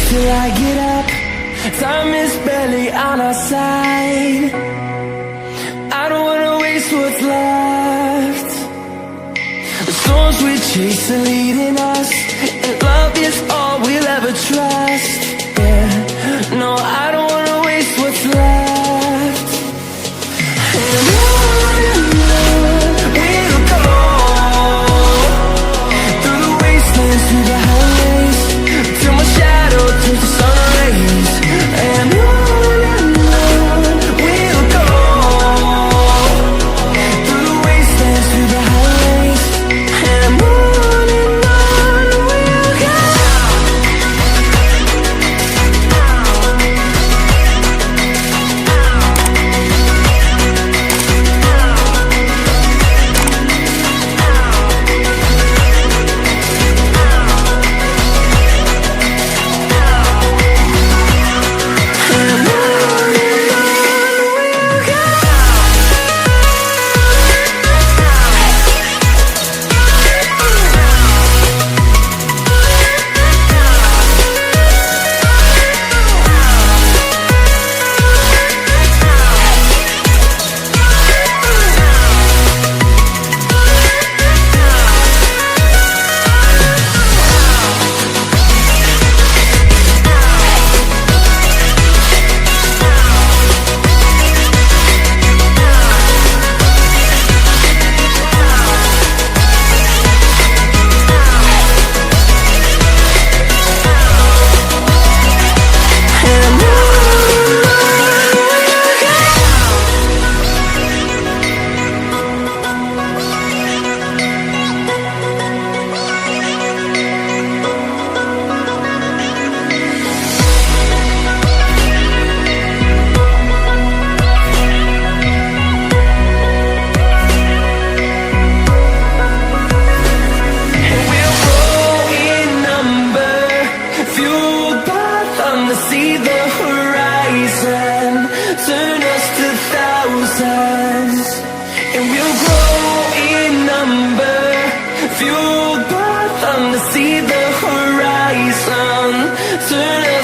till I get up. Time is barely on our side. I don't wanna waste what's left. The storms we chase are leading us, and love is all we'll ever trust. Yeah, no, I don't wanna waste what's left. And on we'll go, through the wastelands, through the highways, till my shadow turns to sun rays. And on we'll go, through the wastelands, through the highways. And on we'll go. See the horizon, turn us to thousands, and we'll grow in number, fueled by thunder. See the horizon, turn us